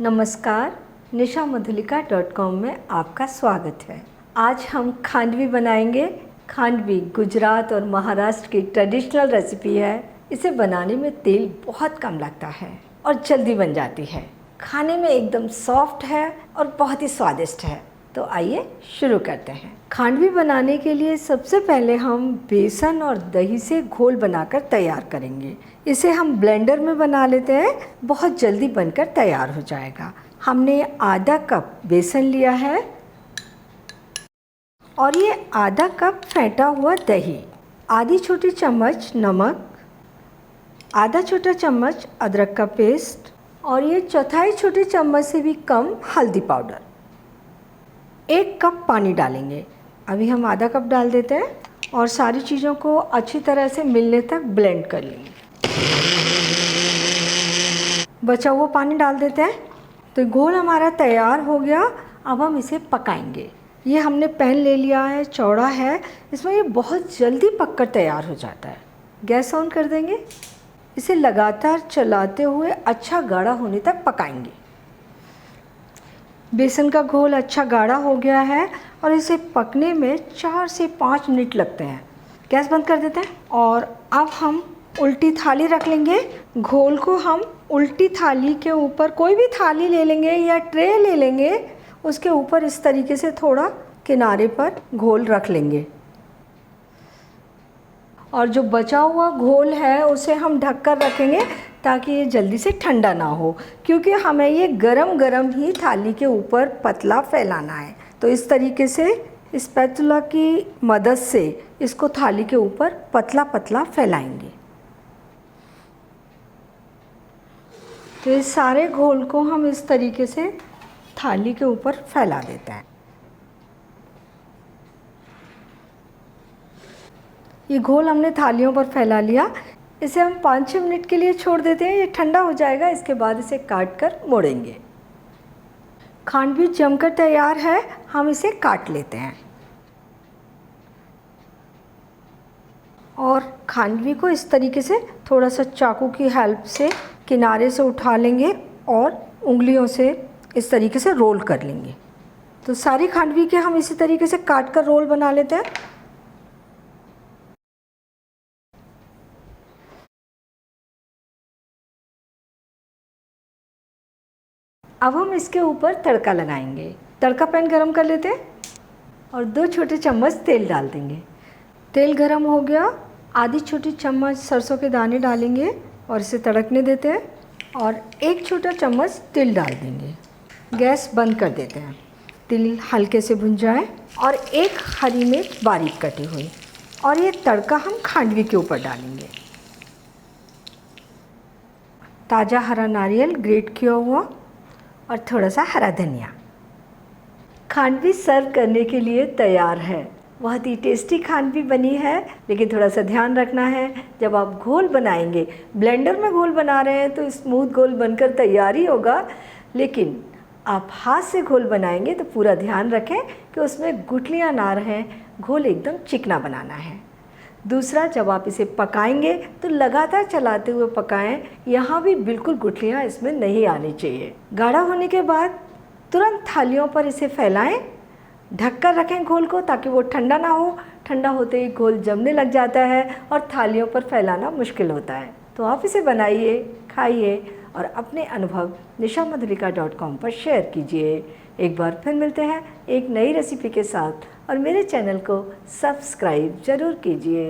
नमस्कार, nishamudhalika.com में आपका स्वागत है। आज हम खांडवी बनाएंगे। खांडवी गुजरात और महाराष्ट्र की ट्रेडिशनल रेसिपी है। इसे बनाने में तेल बहुत कम लगता है और जल्दी बन जाती है। खाने में एकदम सॉफ्ट है और बहुत ही स्वादिष्ट है। तो आइए शुरू करते हैं। खांडवी बनाने के लिए सबसे पहले हम बेसन और दही से घोल बनाकर तैयार करेंगे। इसे हम ब्लेंडर में बना लेते हैं, बहुत जल्दी बनकर तैयार हो जाएगा। हमने आधा कप बेसन लिया है और ये आधा कप फेंटा हुआ दही, आधी छोटी चम्मच नमक, आधा छोटा चम्मच अदरक का पेस्ट और ये चौथाई छोटी चम्मच से भी कम हल्दी पाउडर। 1 कप पानी डालेंगे। अभी हम आधा कप डाल देते हैं और सारी चीज़ों को अच्छी तरह से मिलने तक ब्लेंड कर लेंगे। बचा हुआ पानी डाल देते हैं। तो घोल हमारा तैयार हो गया। अब हम इसे पकाएंगे। ये हमने पैन ले लिया है, चौड़ा है, इसमें ये बहुत जल्दी पककर तैयार हो जाता है। गैस ऑन कर देंगे। इसे लगातार चलाते हुए अच्छा गाढ़ा होने तक पकाएंगे। बेसन का घोल अच्छा गाढ़ा हो गया है और इसे पकने में 4 से 5 मिनट लगते हैं। गैस बंद कर देते हैं और अब हम उल्टी थाली रख लेंगे। घोल को हम उल्टी थाली के ऊपर, कोई भी थाली ले लेंगे या ट्रे ले लेंगे, उसके ऊपर इस तरीके से थोड़ा किनारे पर घोल रख लेंगे। और जो बचा हुआ घोल है उसे हम ढककर रखेंगे ताकि ये जल्दी से ठंडा ना हो, क्योंकि हमें ये गरम गरम ही थाली के ऊपर पतला फैलाना है। तो इस तरीके से स्पैचुला की मदद से इसको थाली के ऊपर पतला पतला फैलाएंगे। तो इस सारे घोल को हम इस तरीके से थाली के ऊपर फैला देते हैं। ये घोल हमने थालियों पर फैला लिया। इसे हम 5-6 मिनट के लिए छोड़ देते हैं। ये ठंडा हो जाएगा। इसके बाद इसे काट कर मोड़ेंगे। खांडवी जमकर तैयार है। हम इसे काट लेते हैं और खांडवी को इस तरीके से थोड़ा सा चाकू की हेल्प से किनारे से उठा लेंगे और उंगलियों से इस तरीके से रोल कर लेंगे। तो सारी खांडवी के हम इसी तरीके से काट कर रोल बना लेते हैं। अब हम इसके ऊपर तड़का लगाएंगे। तड़का पैन गरम कर लेते हैं और 2 छोटे चम्मच तेल डाल देंगे। तेल गरम हो गया। आधी छोटी चम्मच सरसों के दाने डालेंगे और इसे तड़कने देते हैं और 1 छोटा चम्मच तिल डाल देंगे। गैस बंद कर देते हैं। तिल हल्के से भुन जाए और 1 हरी मिर्च बारीक कटी हुई और ये तड़का हम खांडवी के ऊपर डालेंगे। ताज़ा हरा नारियल ग्रेट किया हुआ और थोड़ा सा हरा धनिया। खांडवी सर्व करने के लिए तैयार है। बहुत ही टेस्टी खांडवी बनी है, लेकिन थोड़ा सा ध्यान रखना है। जब आप घोल बनाएंगे, ब्लेंडर में घोल बना रहे हैं तो स्मूथ घोल बनकर तैयार ही होगा, लेकिन आप हाथ से घोल बनाएंगे तो पूरा ध्यान रखें कि उसमें गुठलियाँ ना रहें। घोल एकदम चिकना बनाना है। दूसरा, जब आप इसे पकाएंगे तो लगातार चलाते हुए पकाएं। यहाँ भी बिल्कुल गुठलियाँ इसमें नहीं आनी चाहिए। गाढ़ा होने के बाद तुरंत थालियों पर इसे फैलाएं। ढककर रखें घोल को ताकि वो ठंडा ना हो। ठंडा होते ही घोल जमने लग जाता है और थालियों पर फैलाना मुश्किल होता है। तो आप इसे बनाइए, खाइए और अपने अनुभव nishamudhalika.com पर शेयर कीजिए। एक बार फिर मिलते हैं एक नई रेसिपी के साथ और मेरे चैनल को सब्सक्राइब ज़रूर कीजिए।